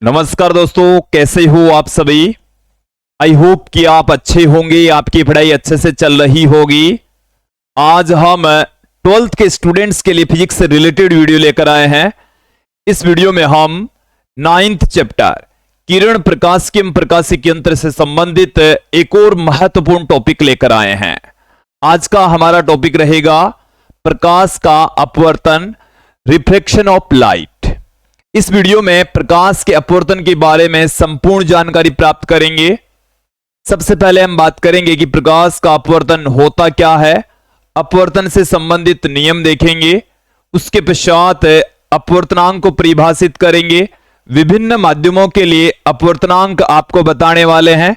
नमस्कार दोस्तों, कैसे हो आप सभी। आई होप कि आप अच्छे होंगे, आपकी पढ़ाई अच्छे से चल रही होगी। आज हम 12th के स्टूडेंट्स के लिए फिजिक्स से रिलेटेड वीडियो लेकर आए हैं। इस वीडियो में हम 9th चैप्टर किरण प्रकाश एवं प्रकाशिकी यंत्र से संबंधित एक और महत्वपूर्ण टॉपिक लेकर आए हैं। आज का हमारा टॉपिक रहेगा प्रकाश का अपवर्तन, रिफ्लेक्शन ऑफ लाइट। इस वीडियो में प्रकाश के अपवर्तन के बारे में संपूर्ण जानकारी प्राप्त करेंगे। सबसे पहले हम बात करेंगे कि प्रकाश का अपवर्तन होता क्या है, अपवर्तन से संबंधित नियम देखेंगे। उसके पश्चात अपवर्तनांक को परिभाषित करेंगे। विभिन्न माध्यमों के लिए अपवर्तनांक आपको बताने वाले हैं।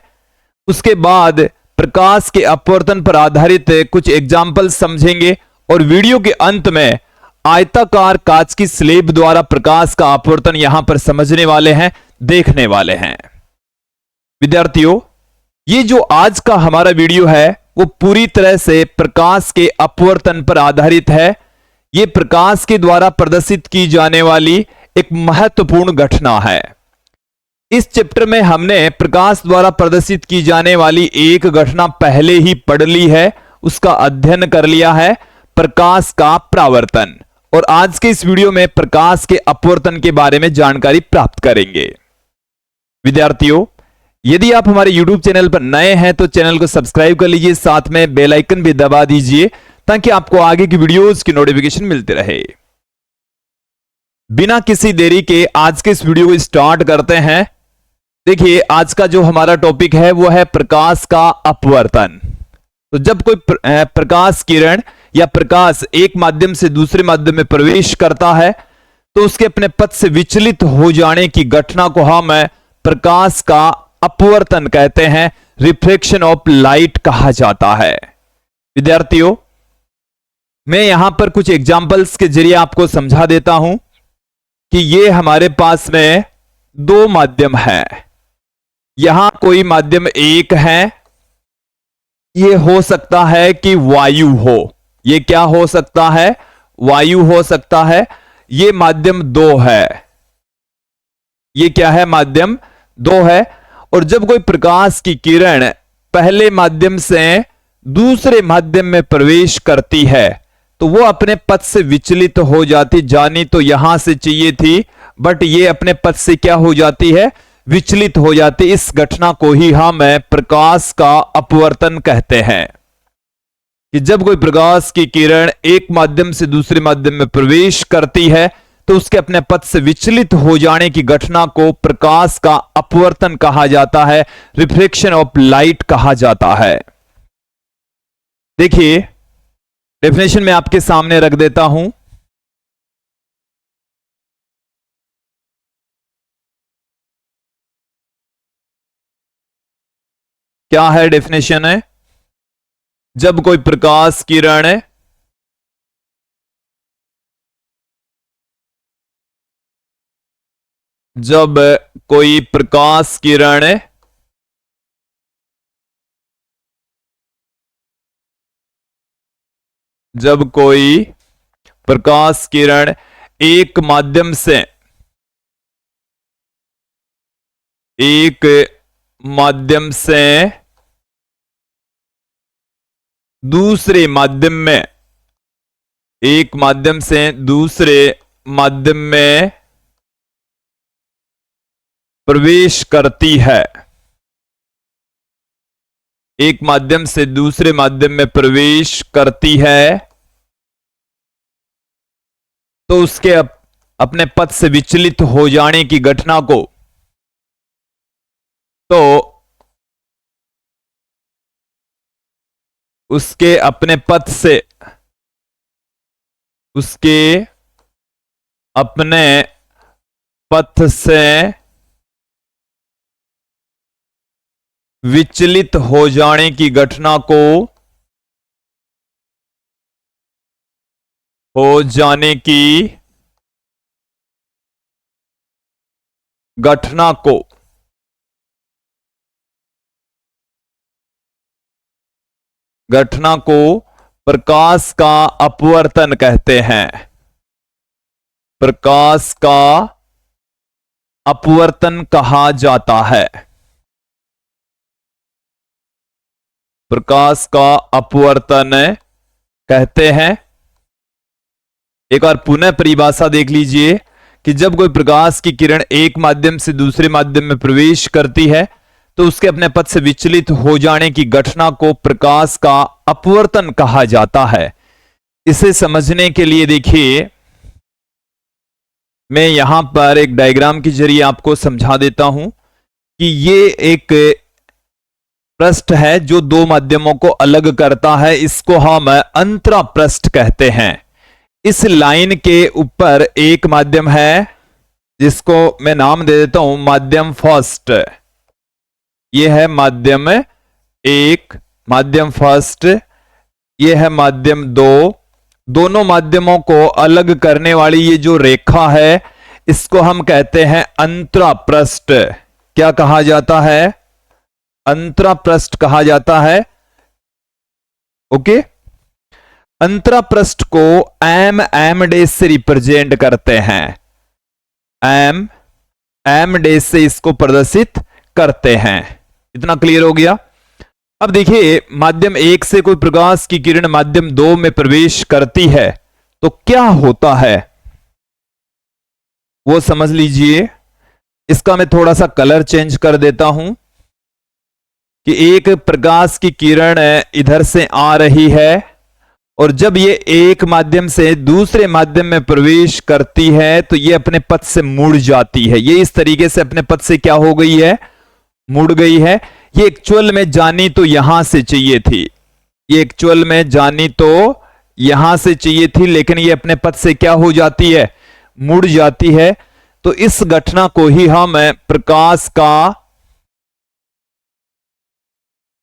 उसके बाद प्रकाश के अपवर्तन पर आधारित कुछ एग्जाम्पल समझेंगे और वीडियो के अंत में आयताकार कांच की स्लेब द्वारा प्रकाश का अपवर्तन यहां पर समझने वाले हैं, देखने वाले हैं। विद्यार्थियों, ये जो आज का हमारा वीडियो है वो पूरी तरह से प्रकाश के अपवर्तन पर आधारित है। ये प्रकाश के द्वारा प्रदर्शित की जाने वाली एक महत्वपूर्ण घटना है। इस चैप्टर में हमने प्रकाश द्वारा प्रदर्शित की जाने वाली एक घटना पहले ही पढ़ ली है, उसका अध्ययन कर लिया है, प्रकाश का परावर्तन। और आज के इस वीडियो में प्रकाश के अपवर्तन के बारे में जानकारी प्राप्त करेंगे। विद्यार्थियों, यदि आप हमारे YouTube चैनल पर नए हैं तो चैनल को सब्सक्राइब कर लीजिए, साथ में बेल आइकन भी दबा दीजिए ताकि आपको आगे की वीडियोस की नोटिफिकेशन मिलते रहे। बिना किसी देरी के आज के इस वीडियो को स्टार्ट करते हैं। देखिए, आज का जो हमारा टॉपिक है वो है प्रकाश का अपवर्तन। तो जब कोई प्रकाश किरण या प्रकाश एक माध्यम से दूसरे माध्यम में प्रवेश करता है तो उसके अपने पथ से विचलित हो जाने की घटना को हम प्रकाश का अपवर्तन कहते हैं, रिफ्लेक्शन ऑफ लाइट कहा जाता है। विद्यार्थियों, मैं यहां पर कुछ एग्जाम्पल्स के जरिए आपको समझा देता हूं कि ये हमारे पास में दो माध्यम है। यहां कोई माध्यम एक है, ये हो सकता है कि वायु हो। ये क्या हो सकता है? वायु हो सकता है। ये माध्यम दो है। ये क्या है? माध्यम दो है। और जब कोई प्रकाश की किरण पहले माध्यम से दूसरे माध्यम में प्रवेश करती है तो वो अपने पथ से विचलित हो जाती। जानी तो यहां से चाहिए थी, बट ये अपने पथ से क्या हो जाती है? विचलित हो जाती। इस घटना को ही हम प्रकाश का अपवर्तन कहते हैं कि जब कोई प्रकाश की किरण एक माध्यम से दूसरे माध्यम में प्रवेश करती है तो उसके अपने पथ से विचलित हो जाने की घटना को प्रकाश का अपवर्तन कहा जाता है, रिफ्लेक्शन ऑफ लाइट कहा जाता है। देखिए, डेफिनेशन में आपके सामने रख देता हूं। क्या है डेफिनेशन? है जब कोई प्रकाश किरण जब कोई प्रकाश किरण जब कोई प्रकाश किरण एक माध्यम से दूसरे माध्यम में एक माध्यम से दूसरे माध्यम में प्रवेश करती है, एक माध्यम से दूसरे माध्यम में प्रवेश करती है तो उसके अपने पथ से विचलित हो जाने की घटना को तो उसके अपने पथ से विचलित हो जाने की घटना को घटना को प्रकाश का अपवर्तन कहते हैं। प्रकाश का अपवर्तन कहा जाता है? प्रकाश का अपवर्तन कहते हैं। एक बार पुनः परिभाषा देख लीजिए कि जब कोई प्रकाश की किरण एक माध्यम से दूसरे माध्यम में प्रवेश करती है तो उसके अपने पथ से विचलित हो जाने की घटना को प्रकाश का अपवर्तन कहा जाता है। इसे समझने के लिए देखिए, मैं यहां पर एक डायग्राम के जरिए आपको समझा देता हूं कि ये एक पृष्ठ है जो दो माध्यमों को अलग करता है। इसको हम अंतरा पृष्ठ कहते हैं। इस लाइन के ऊपर एक माध्यम है जिसको मैं नाम दे देता हूं माध्यम फर्स्ट। यह है माध्यम एक, माध्यम फर्स्ट। यह है माध्यम दो। दोनों माध्यमों को अलग करने वाली ये जो रेखा है इसको हम कहते हैं अंतरा पृष्ठ। क्या कहा जाता है? अंतरा पृष्ठ कहा जाता है। ओके, अंतरा पृष्ठ को एम डैश से रिप्रेजेंट करते हैं। एम डैश से इसको प्रदर्शित करते हैं। इतना क्लियर हो गया? अब देखिए, माध्यम एक से कोई प्रकाश की किरण माध्यम दो में प्रवेश करती है तो क्या होता है वो समझ लीजिए। इसका मैं थोड़ा सा कलर चेंज कर देता हूं कि एक प्रकाश की किरण इधर से आ रही है और जब ये एक माध्यम से दूसरे माध्यम में प्रवेश करती है तो ये अपने पथ से मुड़ जाती है। ये इस तरीके से अपने पथ से क्या हो गई है? मुड़ गई है। ये एक्चुअल में जानी तो यहां से चाहिए थी, ये एक्चुअल में जानी तो यहां से चाहिए थी, लेकिन ये अपने पथ से क्या हो जाती है? मुड़ जाती है। तो इस घटना को ही हम प्रकाश का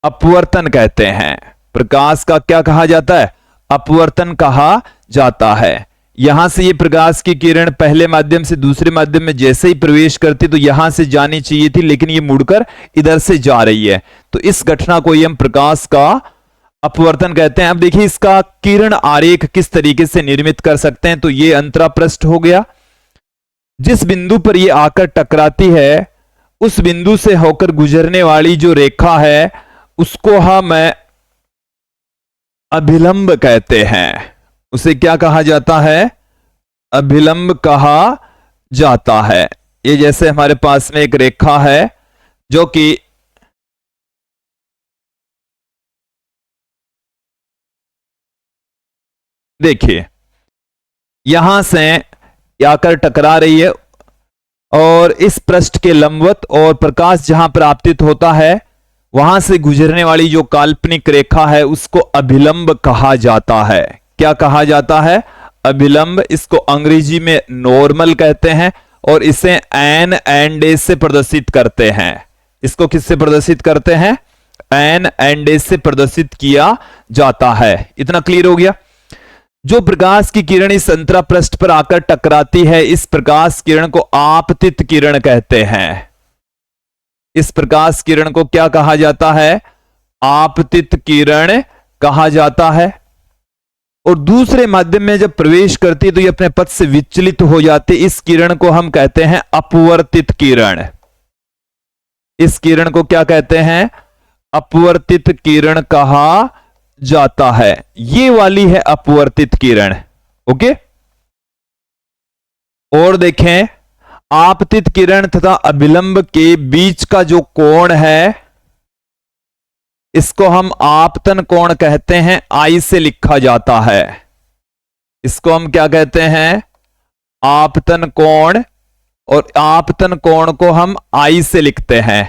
अपवर्तन कहते हैं। प्रकाश का क्या कहा जाता है? अपवर्तन कहा जाता है। यहां से ये प्रकाश की किरण पहले माध्यम से दूसरे माध्यम में जैसे ही प्रवेश करती तो यहां से जानी चाहिए थी, लेकिन ये मुड़कर इधर से जा रही है। तो इस घटना को हम प्रकाश का अपवर्तन कहते हैं। अब देखिए इसका किरण आरेख किस तरीके से निर्मित कर सकते हैं। तो ये अंतरा पृष्ठ हो गया। जिस बिंदु पर ये आकर टकराती है उस बिंदु से होकर गुजरने वाली जो रेखा है उसको हम अभिलंब कहते हैं। उसे क्या कहा जाता है? अभिलंब कहा जाता है। ये जैसे हमारे पास में एक रेखा है जो कि देखिए यहां से आकर टकरा रही है और इस पृष्ठ के लंबवत और प्रकाश जहां पर आपतित होता है वहां से गुजरने वाली जो काल्पनिक रेखा है उसको अभिलंब कहा जाता है। क्या कहा जाता है? अभिलंब। इसको अंग्रेजी में नॉर्मल कहते हैं और इसे एन डैश से प्रदर्शित करते हैं। इसको किससे प्रदर्शित करते हैं? एन डैश से प्रदर्शित किया जाता है। इतना क्लियर हो गया? जो प्रकाश की किरण इस अंतरा पृष्ठ पर आकर टकराती है इस प्रकाश किरण को आपतित किरण कहते हैं। इस प्रकाश किरण को क्या कहा जाता है? आपतित किरण कहा जाता है। और दूसरे माध्यम में जब प्रवेश करती है तो ये अपने पथ से विचलित हो जाती है। इस किरण को हम कहते हैं अपवर्तित किरण। इस किरण को क्या कहते हैं? अपवर्तित किरण कहा जाता है। ये वाली है अपवर्तित किरण। ओके, और देखें आपतित किरण तथा अभिलंब के बीच का जो कोण है इसको हम आपतन कोण कहते हैं। आई से लिखा जाता है। इसको हम क्या कहते हैं? आपतन कोण। और आपतन कोण को हम आई से लिखते हैं।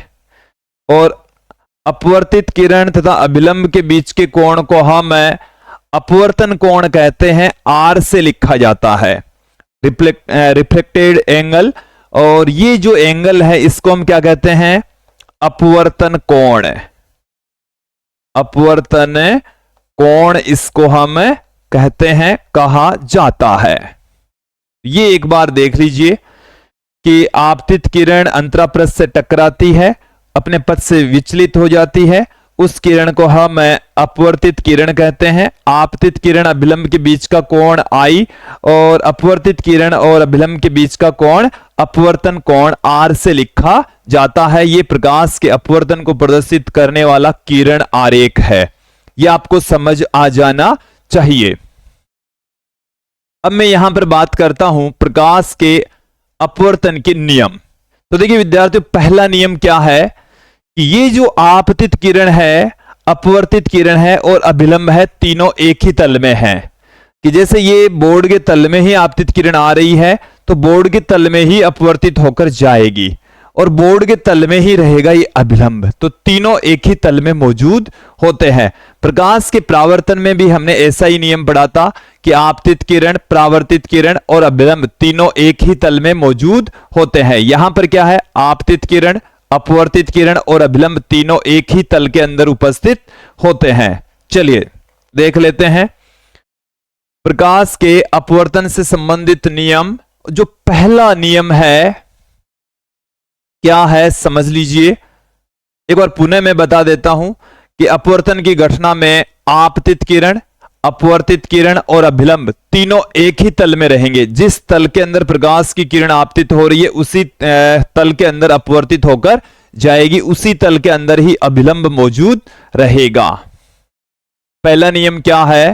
और अपवर्तित किरण तथा अभिलंब के बीच के कोण को हम अपवर्तन कोण कहते हैं। आर से लिखा जाता है, रिफ्लेक्टेड एंगल। और ये जो एंगल है इसको हम क्या कहते हैं? अपवर्तन कोण। अपवर्तन कोण इसको हम कहते हैं, कहा जाता है। ये एक बार देख लीजिए कि आपतित किरण अंतरापृष्ठ से टकराती है, अपने पथ से विचलित हो जाती है, उस किरण को हम अपवर्तित किरण कहते हैं। आपतित किरण अभिलंब के बीच का कोण आई और अपवर्तित किरण और अभिलंब के बीच का कोण अपवर्तन कोण R से लिखा जाता है। यह प्रकाश के अपवर्तन को प्रदर्शित करने वाला किरण आरेख है। यह आपको समझ आ जाना चाहिए। अब मैं यहां पर बात करता हूं प्रकाश के अपवर्तन के नियम। तो देखिए विद्यार्थियों, पहला नियम क्या है कि ये जो आपतित किरण है, अपवर्तित किरण है और अभिलंब है, तीनों एक ही तल में है। कि जैसे ये बोर्ड के तल में ही आपतित किरण आ रही है तो बोर्ड के तल में ही अपवर्तित होकर जाएगी और बोर्ड के तल में ही रहेगा ये अभिलंब। तो तीनों एक ही तल में मौजूद होते हैं। प्रकाश के परावर्तन में भी हमने ऐसा ही नियम पढ़ा था कि आपतित किरण, परावर्तित किरण और अभिलंब तीनों एक ही तल में मौजूद होते हैं। यहां पर क्या है, आपतित किरण, अपवर्तित किरण और अभिलंब तीनों एक ही तल के अंदर उपस्थित होते हैं। चलिए देख लेते हैं प्रकाश के अपवर्तन से संबंधित नियम। जो पहला नियम है क्या है, समझ लीजिए। एक बार पुनः मैं बता देता हूं कि अपवर्तन की घटना में आपतित किरण, अपवर्तित किरण और अभिलंब तीनों एक ही तल में रहेंगे। जिस तल के अंदर प्रकाश की किरण आपतित हो रही है उसी तल के अंदर अपवर्तित होकर जाएगी, उसी तल के अंदर ही अभिलंब मौजूद रहेगा। पहला नियम क्या है,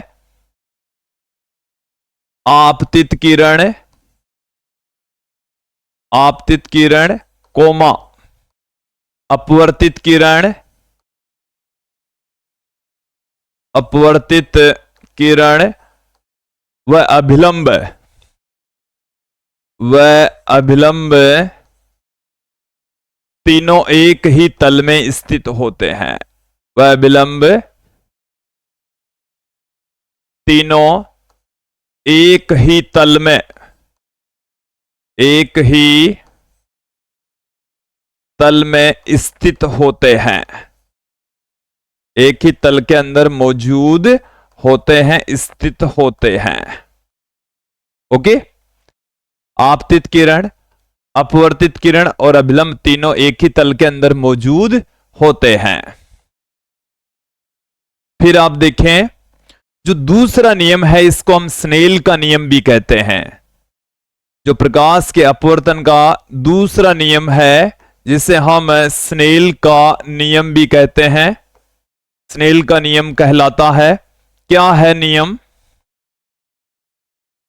आपतित किरण, आपतित किरण कोमा अपवर्तित किरण, अपवर्तित किरण व अभिलंब, तीनों एक ही तल में स्थित होते हैं। वह अभिलंब तीनों एक ही तल में, एक ही तल में स्थित होते हैं, एक ही तल के अंदर मौजूद होते हैं, स्थित होते हैं। ओके, आपतित किरण, अपवर्तित किरण और अभिलंब तीनों एक ही तल के अंदर मौजूद होते हैं। फिर आप देखें जो दूसरा नियम है इसको हम स्नेल का नियम भी कहते हैं। जो प्रकाश के अपवर्तन का दूसरा नियम है जिसे हम स्नेल का नियम भी कहते हैं, स्नेल का नियम कहलाता है। क्या है नियम,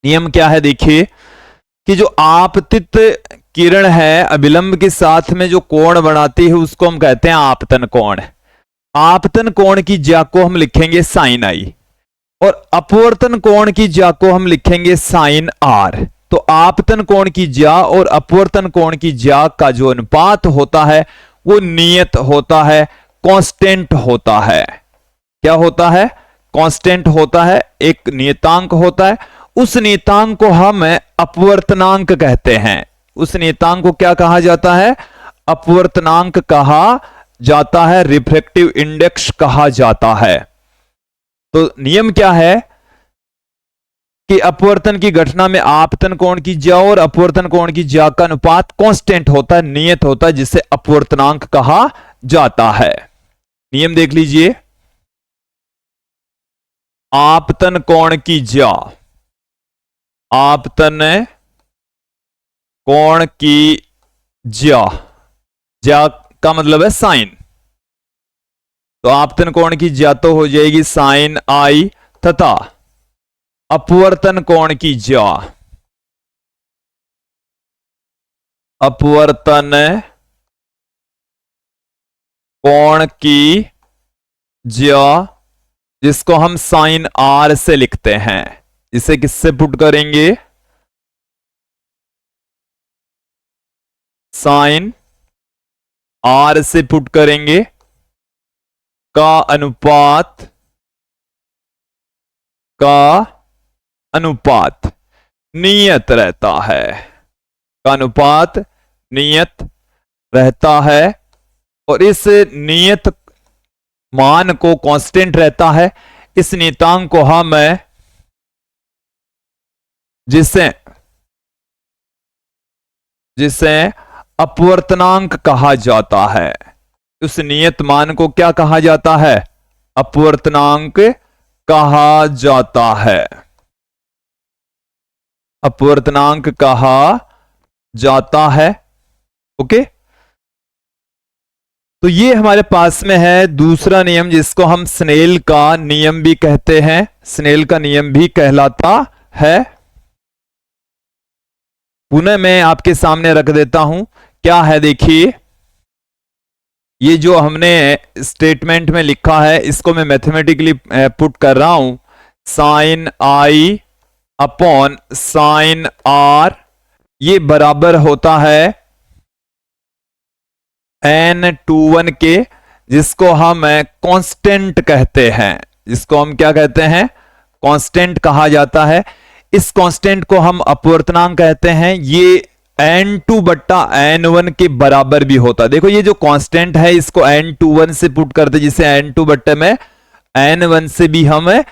नियम क्या है, देखिए कि जो आपतित किरण है अभिलंब के साथ में जो कोण बनाती है उसको हम कहते हैं आपतन कोण। आपतन कोण की ज्या को हम लिखेंगे साइन आई और अपवर्तन कोण की ज्या को हम लिखेंगे साइन आर। तो आपतन कोण की ज्या और अपवर्तन कोण की ज्या का जो अनुपात होता है वो नियत होता है, कांस्टेंट होता है। क्या होता है, कांस्टेंट होता है, एक नियतांक होता है। उस नियतांक को हम अपवर्तनांक कहते हैं। उस नियतांक को क्या कहा जाता है, अपवर्तनांक कहा जाता है, रिफ्रैक्टिव इंडेक्स कहा जाता है। तो नियम क्या है कि अपवर्तन की घटना में आपतन कोण की ज्या और अपवर्तन कोण की ज्या का अनुपात कांस्टेंट होता है, नियत होता है, जिसे अपवर्तनांक कहा जाता है। नियम देख लीजिए, आपतन कोण की ज्या, आपतन कोण की ज्या, ज्या का मतलब है साइन। तो आपतन कोण की ज्या तो हो जाएगी साइन आई तथा अपवर्तन कोण की ज्या, अपवर्तन कोण की ज्या जिसको हम साइन आर से लिखते हैं, इसे किससे पुट करेंगे, साइन आर से पुट करेंगे, का अनुपात नियत रहता है, का अनुपात नियत रहता है। और इस नियत मान को कांस्टेंट रहता है, इस नियतांक को हम जिसे अपवर्तनांक कहा जाता है, उस नियत मान को क्या कहा जाता है, अपवर्तनांक कहा जाता है, अपवर्तनांक कहा जाता है। ओके, तो ये हमारे पास में है दूसरा नियम, जिसको हम स्नेल का नियम भी कहते हैं, स्नेल का नियम भी कहलाता है। पुनः मैं आपके सामने रख देता हूं, क्या है देखिए, ये जो हमने स्टेटमेंट में लिखा है इसको मैं मैथमेटिकली पुट कर रहा हूं, sin i upon sin r, ये बराबर होता है n21 के, जिसको हम कांस्टेंट कहते हैं, जिसको हम क्या कहते हैं, कांस्टेंट कहा जाता है। इस कांस्टेंट को हम अपवर्तनांक कहते हैं। ये n2 बट्टा n1 के बराबर भी होता है। देखो ये जो कांस्टेंट है इसको n21 से पुट करते, जिसे n2 बट्टे में n1 से भी हम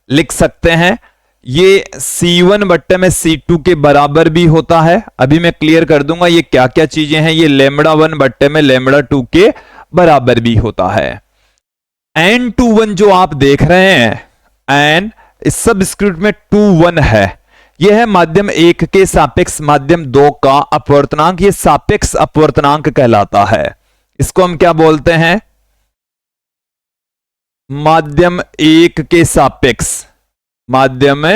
लिख सकते हैं। ये C1 बट्टे में C2 के बराबर भी होता है। अभी मैं क्लियर कर दूंगा ये क्या क्या चीजें हैं। ये लैम्बडा 1 बट्टे में लैम्बडा 2 के बराबर भी होता है। n21 जो आप देख रहे हैं, n इस सब स्क्रिप्ट में 21 है, यह है माध्यम 1 के सापेक्ष माध्यम 2 का अपवर्तनांक। ये सापेक्ष अपवर्तनांक कहलाता है। इसको हम क्या बोलते हैं, माध्यम 1 के सापेक्ष, माध्यम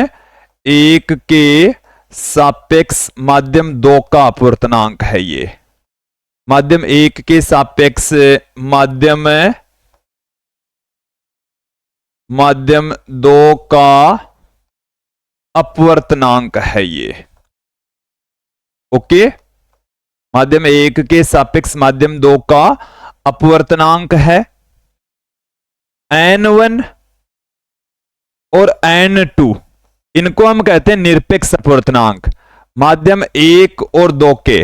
1 के सापेक्ष माध्यम 2 का अपवर्तनांक है। ये माध्यम 1 के सापेक्ष माध्यम 2 का अपवर्तनांक है ये। ओके, माध्यम 1 के सापेक्ष माध्यम 2 का अपवर्तनांक है। n1 और n2 इनको हम कहते हैं निरपेक्ष अपवर्तनांक। माध्यम 1 और 2 के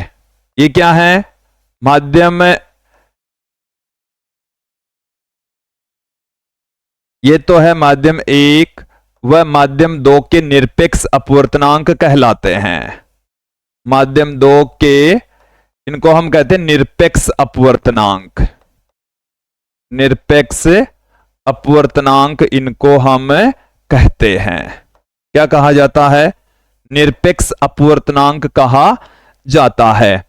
ये क्या है, माध्यम, ये तो है माध्यम 1 व माध्यम 2 के निरपेक्ष अपवर्तनांक कहलाते हैं। माध्यम 2 के इनको हम कहते हैं निरपेक्ष अपवर्तनांक, निरपेक्ष अपवर्तनांक इनको हम कहते हैं। क्या कहा जाता है, निरपेक्ष अपवर्तनांक कहा जाता है।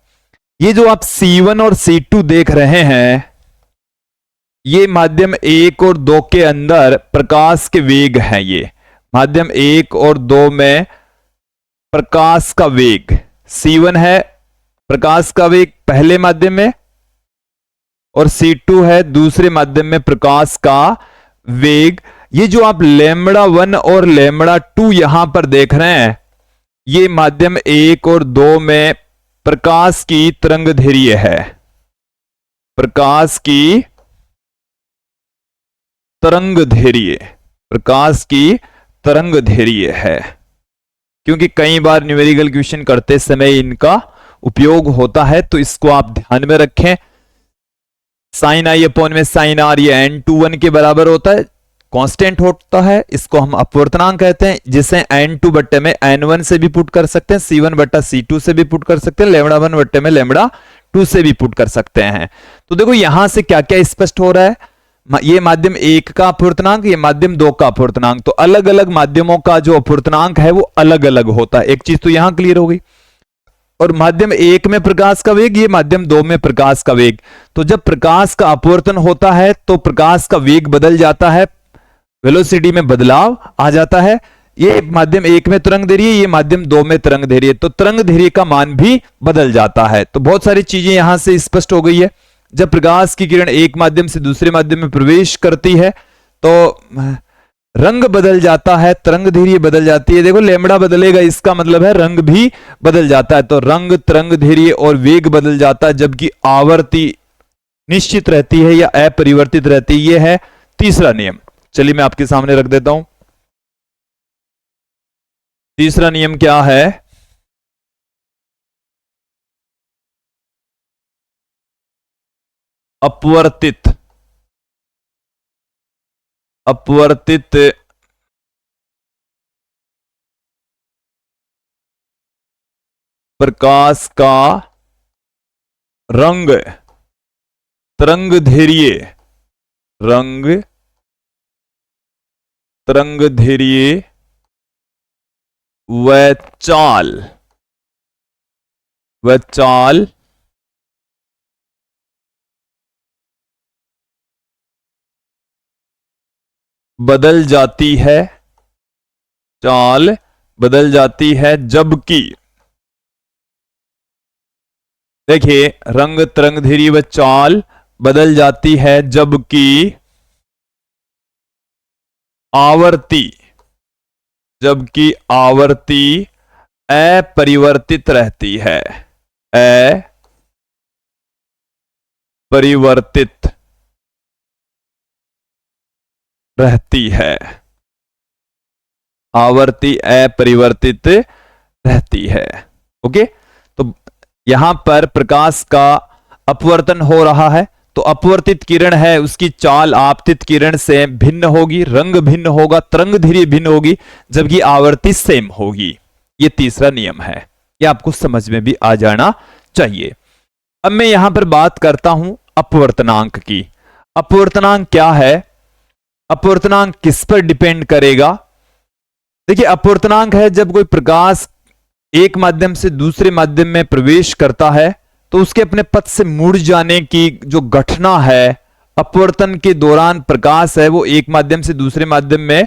ये जो आप C1 और C2 देख रहे हैं, ये माध्यम 1 और 2 के अंदर प्रकाश के वेग हैं। ये माध्यम 1 और 2 में प्रकाश का वेग C1 है, प्रकाश का वेग पहले माध्यम में, और C2 है दूसरे माध्यम में प्रकाश का वेग। ये जो आप लैम्बडा 1 और लैम्बडा 2 यहां पर देख रहे हैं, ये माध्यम 1 और 2 में प्रकाश की तरंगदैर्घ्य है, प्रकाश की तरंगदैर्घ्य, प्रकाश की तरंगदैर्घ्य है। क्योंकि कई बार न्यूमेरिकल क्वेश्चन करते समय इनका उपयोग होता है, तो इसको आप ध्यान में रखें। साइन आई अपॉन में साइन आर, ये n21 के बराबर होता है, कांस्टेंट होता है, इसको हम अपवर्तनांक कहते हैं, जिसे n2 बट्टे में n1 से भी पुट कर सकते हैं, C1 बट्टा C2 से भी पुट कर सकते हैं, लैम्बडा 1 बट्टे में लैम्बडा 2 से भी पुट कर सकते हैं। तो देखो यहां से क्या क्या स्पष्ट हो रहा है, ये माध्यम 1 का अपवर्तनांक, ये माध्यम 2 का अपवर्तनांक, तो अलग अलग माध्यमों का जो अपवर्तनांक है वो अलग अलग होता है। एक चीज तो यहां क्लियर हो गई। और माध्यम 1 में प्रकाश का वेग, ये माध्यम 2 में प्रकाश का वेग। तो जब प्रकाश का अपवर्तन होता है तो प्रकाश का वेग बदल जाता है, वेलोसिटी में बदलाव आ जाता है। ये माध्यम 1 में तरंगदैर्घ्य, ये माध्यम 2 में तरंगदैर्घ्य, तो तरंगदैर्घ्य का मान भी बदल जाता है। तो बहुत सारी चीजें यहां से स्पष्ट हो गई है। जब प्रकाश की किरण एक माध्यम से दूसरे माध्यम में प्रवेश करती है तो रंग बदल जाता है, तरंगदैर्घ्य बदल जाती है। देखो लैम्बडा बदलेगा, इसका मतलब है रंग भी बदल जाता है। तो रंग, तरंगदैर्घ्य और वेग बदल जाता है, जबकि आवर्ती निश्चित रहती है या अपरिवर्तित रहती है। यह है तीसरा नियम। चलिए मैं आपके सामने रख देता हूं। तीसरा नियम क्या है, अपवर्तित, अपवर्तित प्रकाश का रंग, तरंगदैर्घ्य, रंग, तरंगदैर्घ्य व चाल, व चाल बदल जाती है, चाल बदल जाती है, जबकि देखिए रंग तरंग धीरी व चाल बदल जाती है, जबकि आवर्ती, जबकि आवर्ती अपरिवर्तित रहती है, अपरिवर्तित रहती है, आवर्ती अपरिवर्तित रहती है। ओके, तो यहां पर प्रकाश का अपवर्तन हो रहा है, तो अपवर्तित किरण है उसकी चाल आपतित किरण से भिन्न होगी, रंग भिन्न होगा, तरंग धीरे भिन्न होगी, जबकि आवर्ती सेम होगी। ये तीसरा नियम है, ये आपको समझ में भी आ जाना चाहिए। अब मैं यहां पर बात करता हूं अपवर्तनांक की। अपवर्तनांक क्या है, अपवर्तनांक किस पर डिपेंड करेगा? देखिए अपवर्तनांक है जब कोई प्रकाश एक माध्यम से दूसरे माध्यम में प्रवेश करता है तो उसके अपने पथ से मुड़ जाने की जो घटना है, अपवर्तन के दौरान प्रकाश है वो एक माध्यम से दूसरे माध्यम में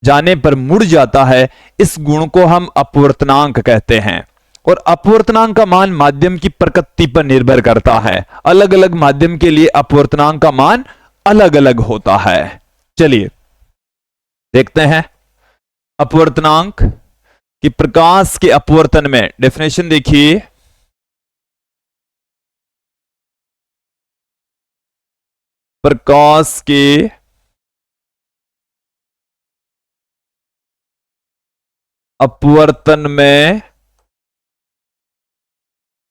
जाने पर मुड़ जाता है, इस गुण को हम अपवर्तनांक कहते हैं। और अपवर्तनांक का मान माध्यम की प्रकृति पर निर्भर करता है, अलग अलग माध्यम के लिए अपवर्तनांक का मान अलग अलग होता है। चलिए देखते हैं अपवर्तनांक कि प्रकाश के अपवर्तन में डेफिनेशन देखिए, प्रकाश के अपवर्तन में,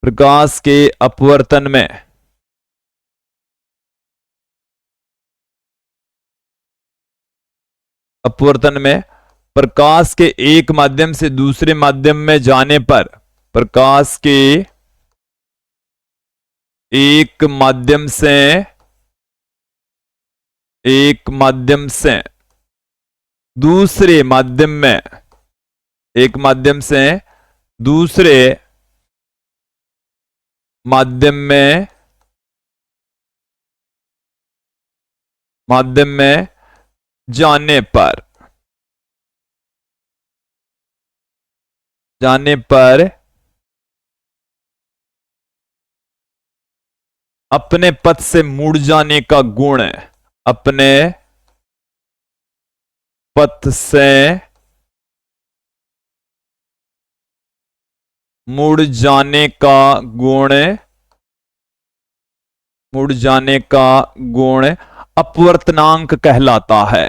प्रकाश के अपवर्तन में अपवर्तन में प्रकाश के एक माध्यम से दूसरे माध्यम में जाने पर, प्रकाश के एक माध्यम से दूसरे माध्यम में, एक माध्यम से दूसरे माध्यम में जाने पर अपने पथ से मुड़ जाने का गुण है, अपने पथ से मुड़ जाने का गुण, मुड़ जाने का गुण अपवर्तनांक कहलाता है।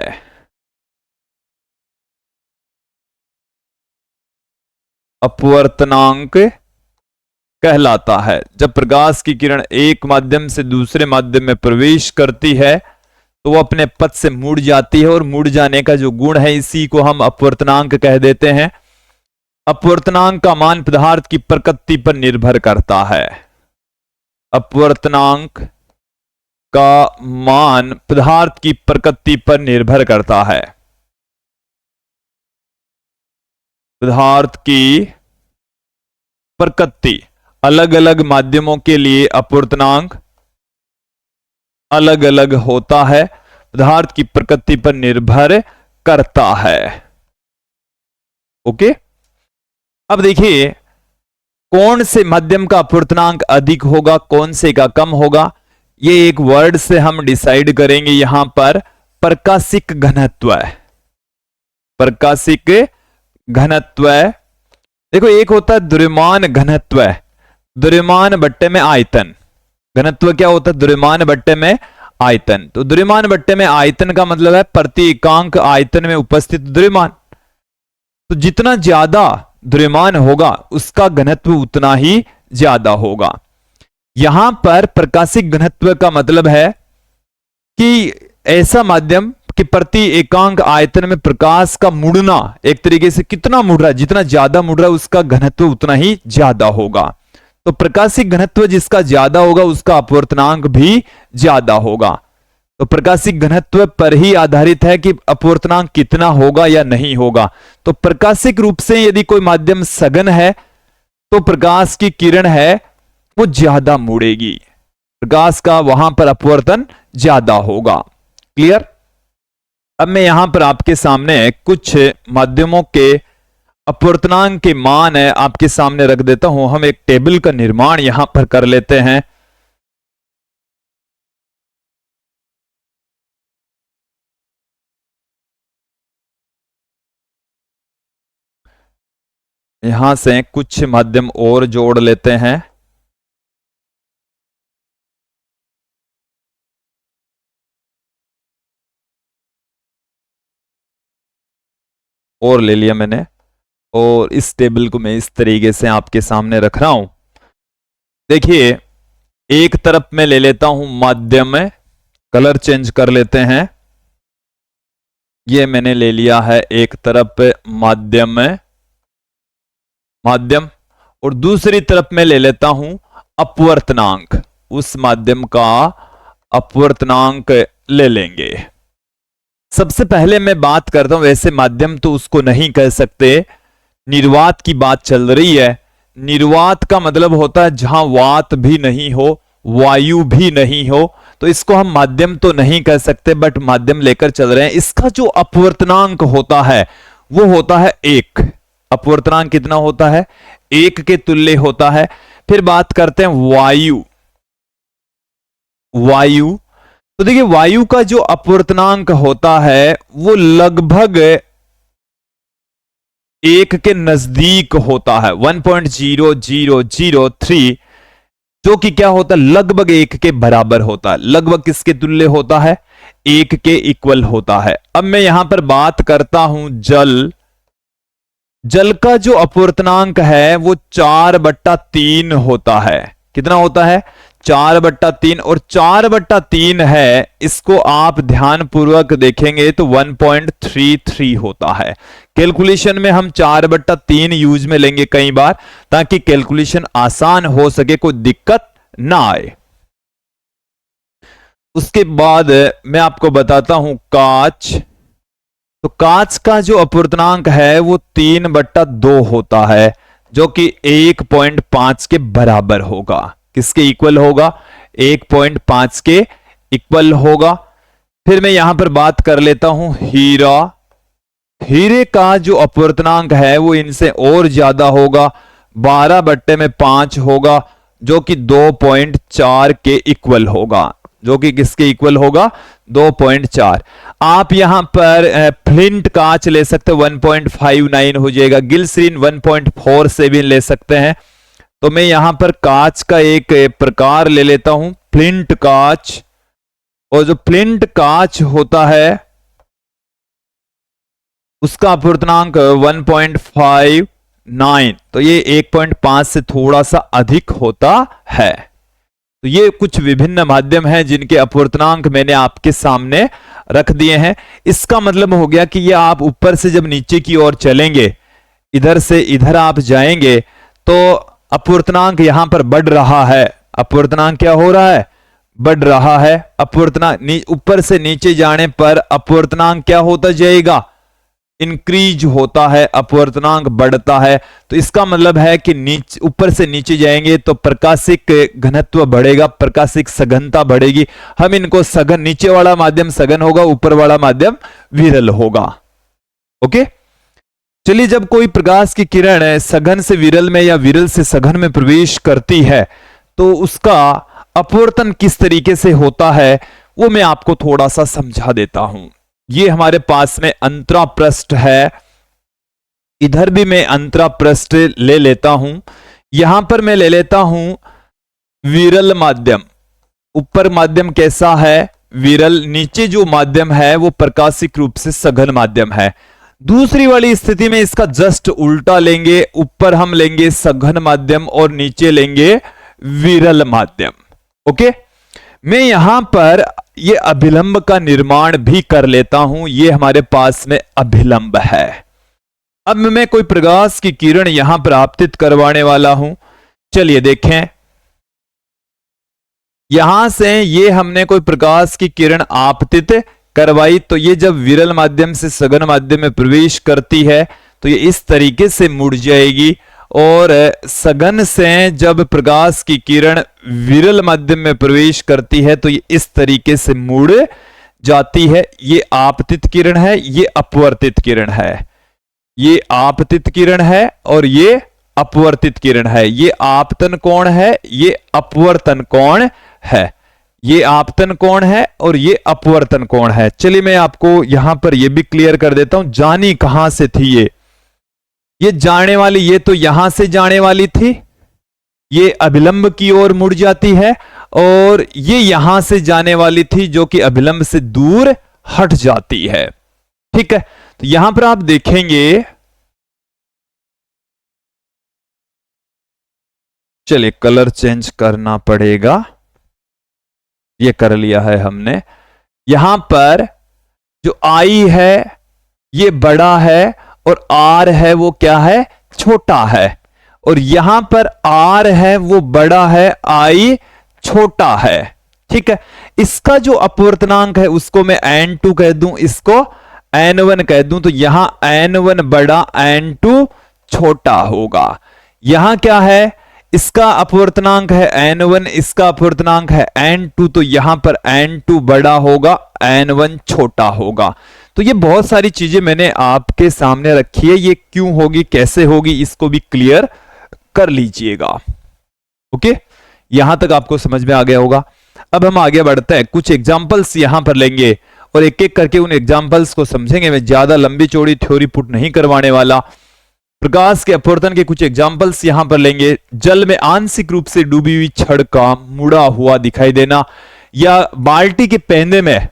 अपवर्तनांक कहलाता है। जब प्रकाश की किरण एक माध्यम से दूसरे माध्यम में प्रवेश करती है तो वो अपने पथ से मुड़ जाती है, और मुड़ जाने का जो गुण है इसी को हम अपवर्तनांक कह देते हैं। अपवर्तनांक का मान पदार्थ की प्रकृति पर निर्भर करता है। अपवर्तनांक का मान पदार्थ की प्रकृति पर निर्भर करता है। पदार्थ की प्रकृति, अलग अलग माध्यमों के लिए अपवर्तनांक अलग अलग होता है, पदार्थ की प्रकृति पर निर्भर करता है। ओके, अब देखिए कौन से माध्यम का अपवर्तनांक अधिक होगा, कौन से का कम होगा, ये एक वर्ड से हम डिसाइड करेंगे। यहां पर प्रकाशिक घनत्व, प्रकाशिक घनत्व। देखो एक होता है द्रव्यमान घनत्व, द्रव्यमान बट्टे में आयतन। घनत्व क्या होता है? द्रव्यमान बट्टे में आयतन। तो द्रव्यमान बट्टे में आयतन का मतलब है प्रति एकांक आयतन में उपस्थित द्रव्यमान। तो जितना ज्यादा द्रव्यमान होगा उसका घनत्व उतना ही ज्यादा होगा। यहां पर प्रकाशिक घनत्व का मतलब है कि ऐसा माध्यम कि प्रति एकांक आयतन में प्रकाश का मुड़ना एक तरीके से कितना मुड़ रहा है, जितना ज्यादा मुड़ रहा है उसका घनत्व उतना ही ज्यादा होगा। तो प्रकाशिक घनत्व जिसका ज्यादा होगा उसका अपवर्तनांक भी ज्यादा होगा। तो प्रकाशिक घनत्व पर ही आधारित है कि अपवर्तनांक कितना होगा या नहीं होगा। तो प्रकाशिक रूप से यदि कोई माध्यम सघन है तो प्रकाश की किरण है वो ज्यादा मुड़ेगी, प्रकाश का वहां पर अपवर्तन ज्यादा होगा। क्लियर? अब मैं यहां पर आपके सामने कुछ माध्यमों के अपवर्तनांक के मान है आपके सामने रख देता हूं। हम एक टेबल का निर्माण यहां पर कर लेते हैं। यहां से कुछ माध्यम और जोड़ लेते हैं। और ले लिया मैंने, और इस टेबल को मैं इस तरीके से आपके सामने रख रहा हूं। देखिए, एक तरफ मैं ले लेता हूं माध्यम में, कलर चेंज कर लेते हैं। ये मैंने ले लिया है एक तरफ माध्यम में, माध्यम, और दूसरी तरफ मैं ले लेता हूं अपवर्तनांक, उस माध्यम का अपवर्तनांक ले लेंगे। सबसे पहले मैं बात करता हूं, वैसे माध्यम तो उसको नहीं कह सकते, निर्वात की बात चल रही है। निर्वात का मतलब होता है जहां वात भी नहीं हो, वायु भी नहीं हो, तो इसको हम माध्यम तो नहीं कह सकते, बट माध्यम लेकर चल रहे हैं। इसका जो अपवर्तनांक होता है वो होता है 1। अपवर्तनांक कितना होता है? 1 के तुल्य होता है। फिर बात करते हैं वायु। वायु, तो देखिए वायु का जो अपवर्तनांक होता है वो लगभग 1 के नजदीक होता है, 1.0003, जो कि क्या होता है? लगभग 1 के बराबर होता है। लगभग किसके तुल्य होता है? 1 के इक्वल होता है। अब मैं यहां पर बात करता हूं जल। जल का जो अपवर्तनांक है वो 4/3 होता है। कितना होता है? 4/3, और 4/3 है, इसको आप ध्यानपूर्वक देखेंगे तो 1.33 होता है। कैलकुलेशन में हम 4/3 यूज में लेंगे कई बार, ताकि कैलकुलेशन आसान हो सके, कोई दिक्कत ना आए। उसके बाद मैं आपको बताता हूं कांच। तो कांच का जो अपवर्तनांक है वो 3/2 होता है, जो कि 1.5 के बराबर होगा। किसके इक्वल होगा? 1.5 के इक्वल होगा। फिर मैं यहां पर बात कर लेता हूं हीरा। हीरे का जो अपवर्तनांक है वो इनसे और ज्यादा होगा, 12/5 होगा, जो कि 2.4 के इक्वल होगा। जो कि किसके इक्वल होगा? 2.4। आप यहां पर फ्लिंट कांच ले सकते हो, 1.59 हो जाएगा। गिल्सरीन 1.4 से भी ले सकते हैं। तो मैं यहां पर कांच का एक प्रकार ले लेता हूं, फ्लिंट कांच। और जो फ्लिंट कांच होता है उसका अपवर्तनांक 1.59, तो ये 1.5 से थोड़ा सा अधिक होता है। तो ये कुछ विभिन्न माध्यम हैं जिनके अपवर्तनांक मैंने आपके सामने रख दिए हैं। इसका मतलब हो गया कि ये आप ऊपर से जब नीचे की ओर चलेंगे, इधर से इधर आप जाएंगे, तो अपवर्तनांक यहां पर बढ़ रहा है। अपवर्तनांक क्या हो रहा है? बढ़ रहा है। अपवर्तनांक ऊपर से नीचे जाने पर अपवर्तनांक क्या होता जाएगा? इंक्रीज होता है, अपवर्तनांक बढ़ता है। तो इसका मतलब है कि नीचे, ऊपर से नीचे जाएंगे तो प्रकाशिक घनत्व बढ़ेगा, प्रकाशिक सघनता बढ़ेगी। हम इनको सघन, नीचे वाला माध्यम सघन होगा, ऊपर वाला माध्यम विरल होगा। ओके, चलिए, जब कोई प्रकाश की किरण सघन से विरल में या विरल से सघन में प्रवेश करती है तो उसका अपवर्तन किस तरीके से होता है वो मैं आपको थोड़ा सा समझा देता हूं। ये हमारे पास में अंतरा पृष्ठ है, इधर भी मैं अंतरा पृष्ठ ले लेता हूं। यहां पर मैं ले लेता हूं विरल माध्यम। ऊपर माध्यम कैसा है? विरल। नीचे जो माध्यम है वो प्रकाशिक रूप से सघन माध्यम है। दूसरी वाली स्थिति में इसका जस्ट उल्टा लेंगे, ऊपर हम लेंगे सघन माध्यम और नीचे लेंगे विरल माध्यम। ओके, मैं यहां पर ये अभिलंब का निर्माण भी कर लेता हूं। ये हमारे पास में अभिलंब है। अब मैं कोई प्रकाश की किरण यहां पर आपतित करवाने वाला हूं। चलिए देखें, यहां से ये हमने कोई प्रकाश की किरण आपतित करवाई, तो ये जब विरल माध्यम से सघन माध्यम में प्रवेश करती है तो ये इस तरीके से मुड़ जाएगी और सघन से जब प्रकाश की किरण विरल माध्यम में प्रवेश करती है तो ये इस तरीके से मुड़ जाती है। ये आपतित किरण है, ये अपवर्तित किरण है। ये आपतित किरण है और ये अपवर्तित किरण है। ये आपतन कोण है, ये अपवर्तन कोण है। ये आपतन कोण है और ये अपवर्तन कोण है। चलिए मैं आपको यहां पर ये भी क्लियर कर देता हूं। जानी कहां से थी ये जाने वाली, ये तो यहां से जाने वाली थी, ये अभिलंब की ओर मुड़ जाती है, और ये यहां से जाने वाली थी जो कि अभिलंब से दूर हट जाती है। ठीक है, तो यहां पर आप देखेंगे, चलिए कलर चेंज करना पड़ेगा, ये कर लिया है हमने। यहां पर जो आई है ये बड़ा है और आर है वो क्या है, छोटा है, और यहां पर आर है वो बड़ा है, आई छोटा है। ठीक है, इसका जो अपवर्तनांक है उसको मैं n2 कह दूं, इसको n1 कह दूं, तो यहां n1 बड़ा n2 छोटा होगा। यहां क्या है, इसका अपवर्तनांक है n1, इसका अपवर्तनांक है n2, तो यहां पर n2 बड़ा होगा, n1 छोटा होगा। तो ये बहुत सारी चीजें मैंने आपके सामने रखी है, ये क्यों होगी, कैसे होगी, इसको भी क्लियर कर लीजिएगा। ओके, यहां तक आपको समझ में आ गया होगा। अब हम आगे बढ़ते हैं, कुछ एग्जांपल्स यहां पर लेंगे और एक एक करके उन एग्जांपल्स को समझेंगे। मैं ज्यादा लंबी चौड़ी थ्योरी पुट नहीं करवाने वाला। प्रकाश के अपवर्तन के कुछ एग्जांपल्स यहां पर लेंगे। जल में आंशिक रूप से डूबी हुई छड़ का मुड़ा हुआ दिखाई देना, या बाल्टी के पेंदे में,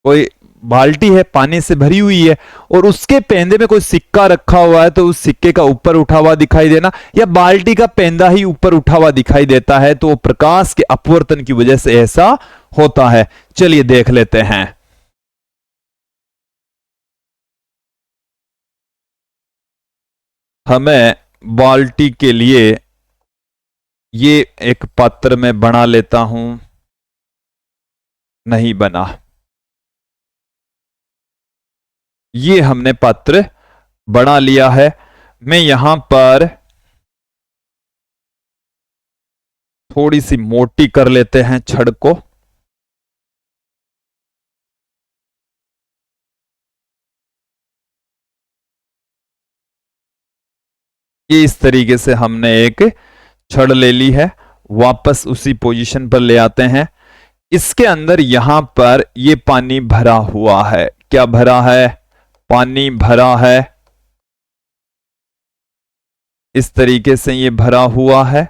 कोई बाल्टी है पानी से भरी हुई है और उसके पेंदे में कोई सिक्का रखा हुआ है तो उस सिक्के का ऊपर उठा हुआ दिखाई देना, या बाल्टी का पेंदा ही ऊपर उठा हुआ दिखाई देता है, तो प्रकाश के अपवर्तन की वजह से ऐसा होता है। चलिए देख लेते हैं। हमें बाल्टी के लिए ये एक पात्र में बना लेता हूं, नहीं बना, ये हमने पात्र बना लिया है। मैं यहां पर थोड़ी सी मोटी कर लेते हैं छड़ को, ये इस तरीके से हमने एक छड़ ले ली है। वापस उसी पोजीशन पर ले आते हैं। इसके अंदर यहां पर ये पानी भरा हुआ है, क्या भरा है, पानी भरा है, इस तरीके से ये भरा हुआ है,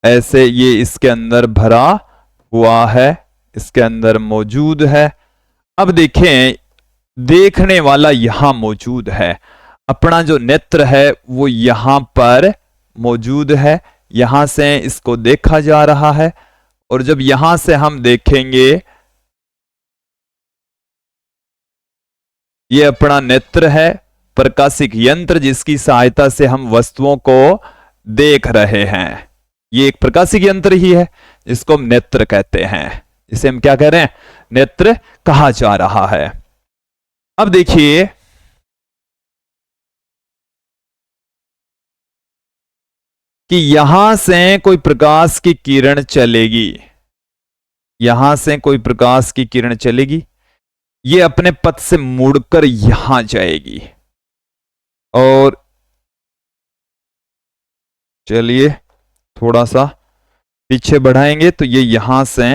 ऐसे ये इसके अंदर भरा हुआ है, इसके अंदर मौजूद है। अब देखें, देखने वाला यहां मौजूद है, अपना जो नेत्र है वो यहां पर मौजूद है, यहां से इसको देखा जा रहा है, और जब यहां से हम देखेंगे, ये अपना नेत्र है, प्रकाशिक यंत्र जिसकी सहायता से हम वस्तुओं को देख रहे हैं। ये एक प्रकाशिक यंत्र ही है जिसको हम नेत्र कहते हैं, इसे हम क्या कह रहे हैं, नेत्र कहा जा रहा है। अब देखिए, कि यहां से कोई प्रकाश की किरण चलेगी, यहां से कोई प्रकाश की किरण चलेगी, ये अपने पथ से मुड़कर यहां जाएगी, और चलिए थोड़ा सा पीछे बढ़ाएंगे तो ये यहां से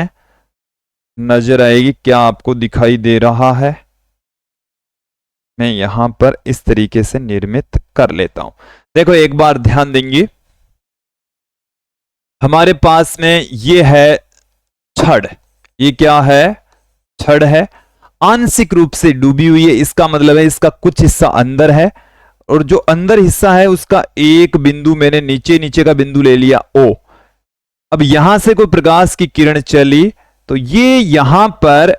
नजर आएगी। क्या आपको दिखाई दे रहा है, मैं यहां पर इस तरीके से निर्मित कर लेता हूं। देखो एक बार ध्यान देंगे, हमारे पास में ये है छड़, ये क्या है, छड़ है, आंशिक रूप से डूबी हुई है, इसका मतलब है इसका कुछ हिस्सा अंदर है, और जो अंदर हिस्सा है उसका एक बिंदु मैंने नीचे का बिंदु ले लिया O। अब यहां से कोई प्रकाश की किरण चली तो ये यहां पर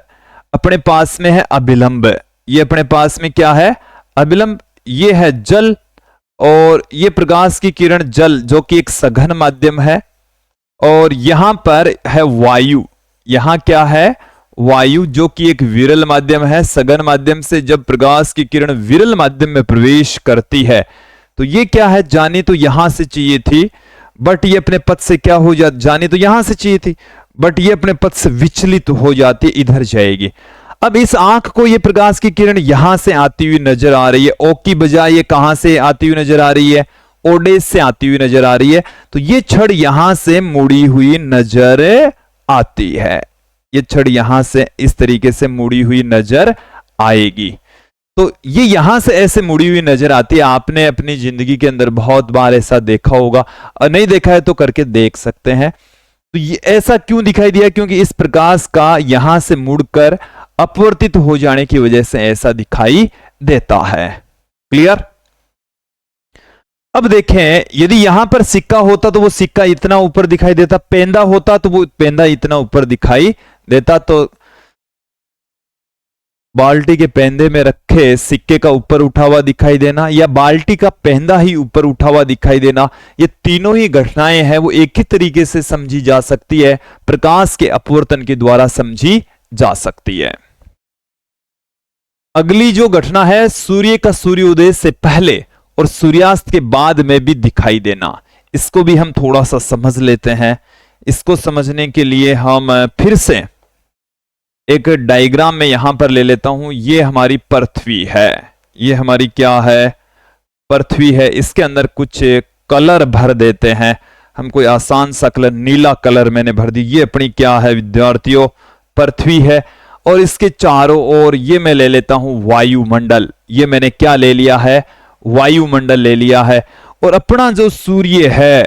अपने पास में है अभिलंब, ये अपने पास में क्या है, अभिलंब, ये है जल, और ये प्रकाश की किरण जल जो कि एक सघन माध्यम है, और यहां पर है वायु, यहां क्या है, वायु जो कि एक विरल माध्यम है, सघन माध्यम से जब प्रकाश की किरण विरल माध्यम में प्रवेश करती है तो ये क्या है, जानी तो यहां से चाहिए थी बट ये अपने पथ से क्या हो जाती, जानी तो यहां से चाहिए थी बट ये अपने पथ से विचलित हो जाती, इधर जाएगी। अब इस आंख को ये प्रकाश की किरण यहां से आती हुई नजर आ रही है, ओ की बजाय ये कहां से आती हुई नजर आ रही है, ओडेस से आती हुई नजर आ रही है, तो ये छड़ यहां से मुड़ी हुई नजर आती है, ये छड़ यहां से इस तरीके से मुड़ी हुई नजर आएगी। तो ये यहां से ऐसे मुड़ी हुई नजर आती है। आपने अपनी जिंदगी के अंदर बहुत बार ऐसा देखा होगा, और नहीं देखा है तो करके देख सकते हैं। तो ये ऐसा क्यों दिखाई दिया, क्योंकि इस प्रकाश का यहां से मुड़कर अपवर्तित हो जाने की वजह से ऐसा दिखाई देता है। क्लियर? अब देखें, यदि यहां पर सिक्का होता तो वो सिक्का इतना ऊपर दिखाई देता, पेंदा होता तो वो पेंदा इतना ऊपर दिखाई देता। तो बाल्टी के पेंदे में रखे सिक्के का ऊपर उठा हुआ दिखाई देना या बाल्टी का पेंदा ही ऊपर उठा हुआ दिखाई देना, ये तीनों ही घटनाएं हैं वो एक ही तरीके से समझी जा सकती है, प्रकाश के अपवर्तन के द्वारा समझी जा सकती है। अगली जो घटना है, सूर्य का सूर्योदय से पहले और सूर्यास्त के बाद में भी दिखाई देना, इसको भी हम थोड़ा सा समझ लेते हैं। इसको समझने के लिए हम फिर से एक डायग्राम में यहां पर ले लेता हूं। ये हमारी पृथ्वी है, ये हमारी क्या है, पृथ्वी है। इसके अंदर कुछ कलर भर देते हैं हम, कोई आसान सा कलर, नीला कलर मैंने भर दी। ये अपनी क्या है विद्यार्थियों, पृथ्वी है। और इसके चारों ओर ये मैं ले लेता हूं वायुमंडल, ये मैंने क्या ले लिया है, वायुमंडल ले लिया है। और अपना जो सूर्य है,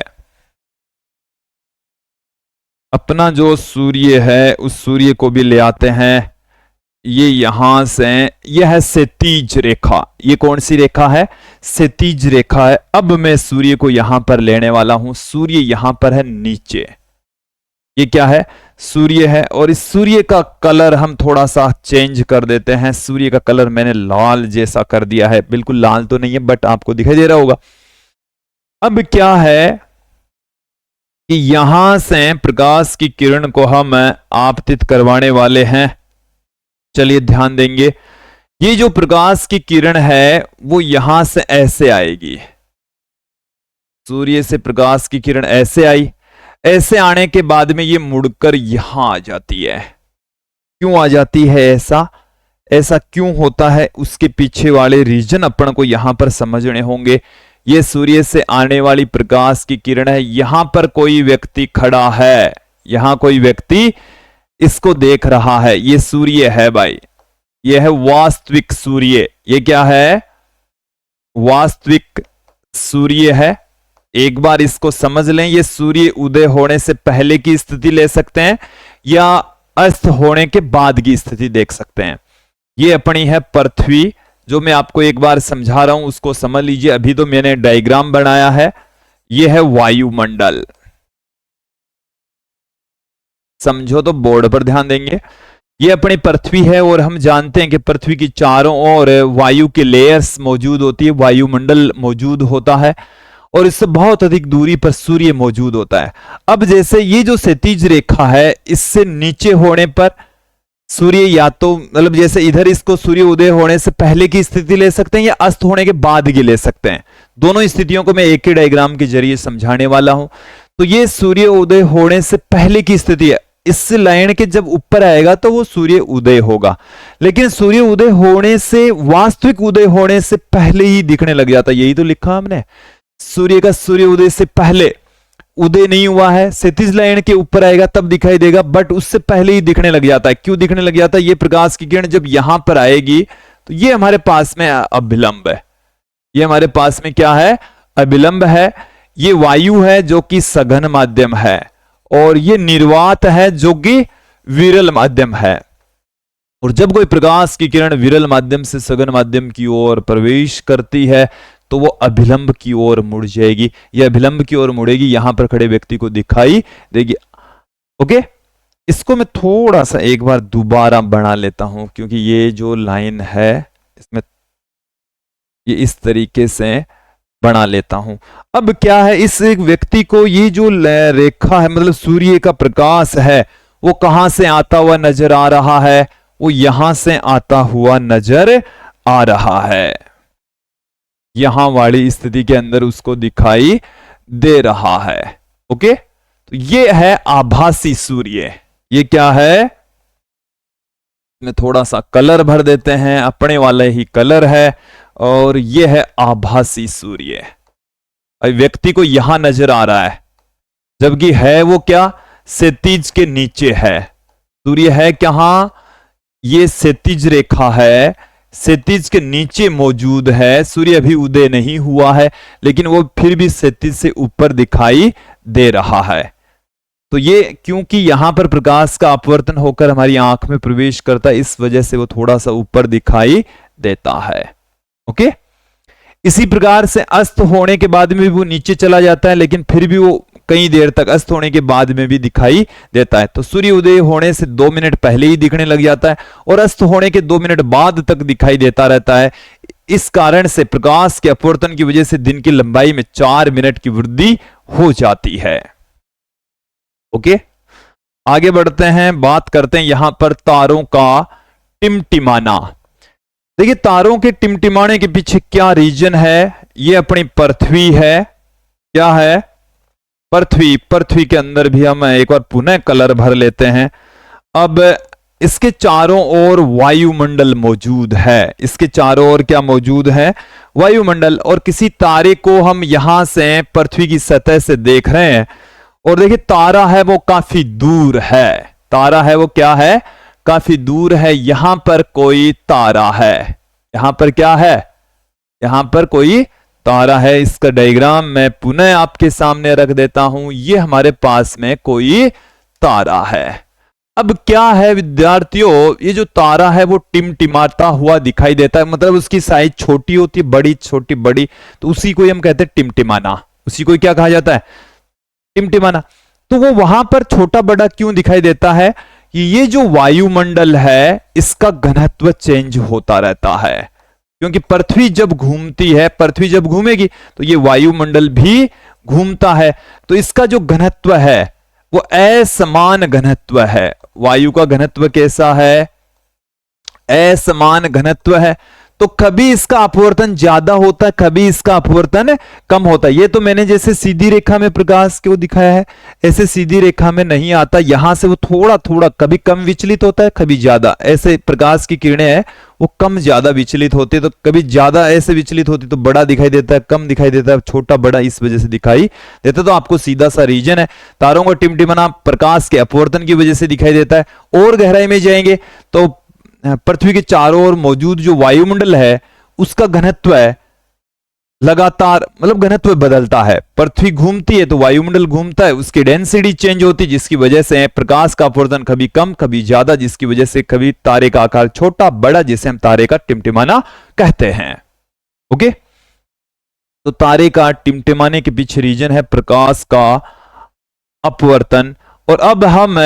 अपना जो सूर्य है उस सूर्य को भी ले आते हैं। ये यहां से, यह है क्षैतिज रेखा। ये कौन सी रेखा है, क्षैतिज रेखा है। अब मैं सूर्य को यहां पर लेने वाला हूं, सूर्य यहां पर है नीचे, ये क्या है, सूर्य है। और इस सूर्य का कलर हम थोड़ा सा चेंज कर देते हैं। सूर्य का कलर मैंने लाल जैसा कर दिया है, बिल्कुल लाल तो नहीं है बट आपको दिखाई दे रहा होगा। अब क्या है कि यहां से प्रकाश की किरण को हम आपतित करवाने वाले हैं। चलिए ध्यान देंगे, ये जो प्रकाश की किरण है वो यहां से ऐसे आएगी, सूर्य से प्रकाश की किरण ऐसे आई, ऐसे आने के बाद में ये मुड़कर यहां आ जाती है। क्यों आ जाती है, ऐसा क्यों होता है, उसके पीछे वाले रीजन अपन को यहां पर समझने होंगे। ये सूर्य से आने वाली प्रकाश की किरण है, यहां पर कोई व्यक्ति खड़ा है, यहां कोई व्यक्ति इसको देख रहा है। ये सूर्य है भाई, ये है वास्तविक सूर्य। ये क्या है, वास्तविक सूर्य है। एक बार इसको समझ लें, ये सूर्य उदय होने से पहले की स्थिति ले सकते हैं या अस्त होने के बाद की स्थिति देख सकते हैं। ये अपनी है पृथ्वी, जो मैं आपको एक बार समझा रहा हूं उसको समझ लीजिए। अभी तो मैंने डायग्राम बनाया है। ये है वायुमंडल, समझो तो बोर्ड पर ध्यान देंगे। ये अपनी पृथ्वी है और हम जानते हैं कि पृथ्वी की चारों ओर वायु के लेयर्स मौजूद होती है, वायुमंडल मौजूद होता है और इससे बहुत अधिक दूरी पर सूर्य मौजूद होता है। अब जैसे ये जो क्षैतिज रेखा है, इससे नीचे होने पर सूर्य या तो मतलब जैसे इधर इसको सूर्य उदय होने से पहले की स्थिति ले सकते हैं या अस्त होने के बाद की ले सकते हैं। दोनों स्थितियों को मैं एक ही डायग्राम के जरिए समझाने वाला हूं। तो ये सूर्य उदय होने से पहले की स्थिति है, इस लाइन के जब ऊपर आएगा तो वो सूर्य उदय होगा। लेकिन सूर्य उदय होने से, वास्तविक उदय होने से पहले ही दिखने लग जाता, यही तो लिखा हमने, सूर्य का सूर्य उदय से पहले उदय नहीं हुआ है, क्षैतिज लाइन के ऊपर आएगा तब दिखाई देगा, बट उससे पहले ही दिखने लग जाता है। क्यों दिखने लग जाता है, ये प्रकाश की किरण जब यहां पर आएगी तो ये हमारे पास में अभिलंब है। ये हमारे पास में क्या है, अभिलंब है। ये वायु है जो कि सघन माध्यम है और ये निर्वात है जो कि विरल माध्यम है। और जब कोई प्रकाश की किरण विरल माध्यम से सघन माध्यम की ओर प्रवेश करती है तो वो अभिलंब की ओर मुड़ जाएगी, ये अभिलंब की ओर मुड़ेगी, यहां पर खड़े व्यक्ति को दिखाई देगी। ओके, इसको मैं थोड़ा सा एक बार दोबारा बना लेता हूं क्योंकि ये जो लाइन है इसमें ये इस तरीके से बना लेता हूं। अब क्या है, इस एक व्यक्ति को ये जो रेखा है मतलब सूर्य का प्रकाश है वो कहां से आता हुआ नजर आ रहा है? वो यहां से आता हुआ नजर आ रहा है, यहां वाली स्थिति के अंदर उसको दिखाई दे रहा है। ओके, तो ये है आभासी सूर्य। ये क्या है? में थोड़ा सा कलर भर देते हैं, अपने वाले ही कलर है, और ये है आभासी सूर्य। व्यक्ति को यहां नजर आ रहा है, जबकि है वो क्या? क्षैतिज के नीचे है। सूर्य है कहां? ये क्षैतिज रेखा है, क्षैतिज के नीचे मौजूद है। सूर्य अभी उदय नहीं हुआ है, लेकिन वो फिर भी क्षैतिज से ऊपर दिखाई दे रहा है। तो ये क्योंकि यहां पर प्रकाश का अपवर्तन होकर हमारी आंख में प्रवेश करता है, इस वजह से वो थोड़ा सा ऊपर दिखाई देता है। ओके, इसी प्रकार से अस्त होने के बाद में भी वो नीचे चला जाता है, लेकिन फिर भी वो कई देर तक, अस्त होने के बाद में भी दिखाई देता है। तो सूर्य उदय होने से 2 मिनट पहले ही दिखने लग जाता है और अस्त होने के 2 मिनट बाद तक दिखाई देता रहता है। इस कारण से प्रकाश के अपवर्तन की वजह से दिन की लंबाई में 4 मिनट की वृद्धि हो जाती है। ओके, आगे बढ़ते हैं, बात करते हैं यहां पर तारों का टिमटिमाना। देखिए, तारों के टिमटिमाने के पीछे क्या रीजन है? ये अपनी पृथ्वी है। क्या है? पृथ्वी। पृथ्वी के अंदर भी हम एक बार पुनः कलर भर लेते हैं। अब इसके चारों ओर वायुमंडल मौजूद है। इसके चारों ओर क्या मौजूद है? वायुमंडल। और किसी तारे को हम यहां से पृथ्वी की सतह से देख रहे हैं, और देखिए तारा है वो काफी दूर है। तारा है वो क्या है? काफी दूर है। यहां पर कोई तारा है। यहां पर क्या है? यहां पर कोई तारा है। इसका डायग्राम मैं पुनः आपके सामने रख देता हूं। ये हमारे पास में कोई तारा है। अब क्या है विद्यार्थियों, ये जो तारा है वो टिमटिमाता हुआ दिखाई देता है, मतलब उसकी साइज छोटी होती है, बड़ी छोटी बड़ी, तो उसी को हम कहते हैं टिमटिमाना। उसी को क्या कहा जाता है? टिमटिमाना। तो वो वहां पर छोटा बड़ा क्यों दिखाई देता है? कि ये जो वायुमंडल है इसका घनत्व चेंज होता रहता है, क्योंकि पृथ्वी जब घूमती है, पृथ्वी जब घूमेगी तो ये वायुमंडल भी घूमता है। तो इसका जो घनत्व है वो असमान घनत्व है। वायु का घनत्व कैसा है? असमान घनत्व है। तो कभी इसका अपवर्तन ज्यादा होता है, कभी इसका अपवर्तन कम होता है। ये तो मैंने जैसे सीधी रेखा में प्रकाश को दिखाया है, ऐसे सीधी रेखा में नहीं आता। यहां से वो थोड़ा थोड़ा कभी कम विचलित होता है, कभी ज्यादा। ऐसे प्रकाश की किरणें हैं वो कम ज्यादा विचलित होती है, तो कभी ज्यादा ऐसे विचलित होती तो बड़ा दिखाई देता है, कम दिखाई देता है, छोटा बड़ा इस वजह से दिखाई देता है। तो आपको सीधा सा रीजन है, तारों का टिमटिमाना प्रकाश के अपवर्तन की वजह से दिखाई देता है। और गहराई में जाएंगे तो पृथ्वी के चारों ओर मौजूद जो वायुमंडल है उसका घनत्व है लगातार, मतलब घनत्व बदलता है। पृथ्वी घूमती है तो वायुमंडल घूमता है, उसकी डेंसिटी चेंज होती है, जिसकी वजह से प्रकाश का अपवर्तन कभी कम कभी ज्यादा, जिसकी वजह से कभी तारे का आकार छोटा बड़ा, जिसे हम तारे का टिमटिमाना कहते हैं। ओके, तो तारे का टिमटिमाने के पीछे रीजन है प्रकाश का अपवर्तन। और अब हम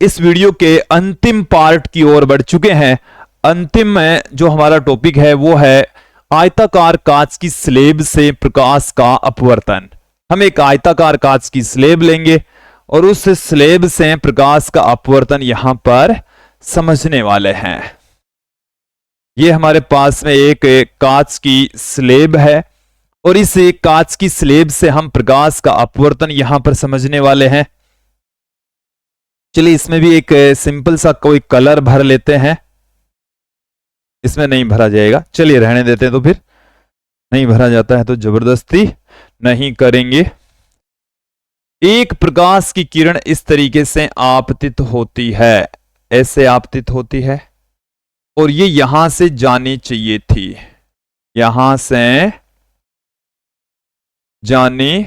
इस वीडियो के अंतिम पार्ट की ओर बढ़ चुके हैं। अंतिम में जो हमारा टॉपिक है वो है आयताकार कांच की स्लेब से प्रकाश का अपवर्तन। हम एक आयताकार कांच की स्लेब लेंगे और उस स्लेब से प्रकाश का अपवर्तन यहां पर समझने वाले हैं। ये हमारे पास में एक कांच की स्लेब है और इस कांच की स्लेब से हम प्रकाश का अपवर्तन यहां पर समझने वाले हैं। चलिए इसमें भी एक सिंपल सा कोई कलर भर लेते हैं। इसमें नहीं भरा जाएगा, चलिए रहने देते हैं। तो फिर नहीं भरा जाता है तो जबरदस्ती नहीं करेंगे। एक प्रकाश की किरण इस तरीके से आपतित होती है, ऐसे आपतित होती है, और ये यहां से जानी चाहिए थी, यहां से जानी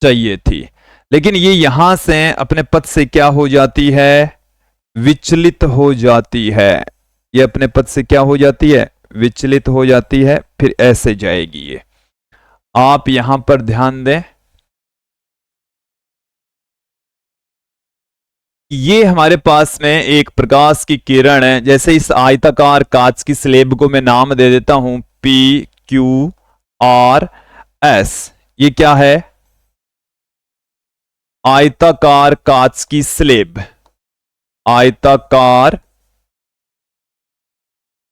चाहिए थी, लेकिन ये यहां से अपने पथ से क्या हो जाती है? विचलित हो जाती है। ये अपने पथ से क्या हो जाती है? विचलित हो जाती है, फिर ऐसे जाएगी। ये आप यहां पर ध्यान दें, ये हमारे पास में एक प्रकाश की किरण है। जैसे इस आयताकार कांच की स्लेब को मैं नाम दे देता हूं P Q R S। ये क्या है? आयताकार कांच की स्लेब, आयताकार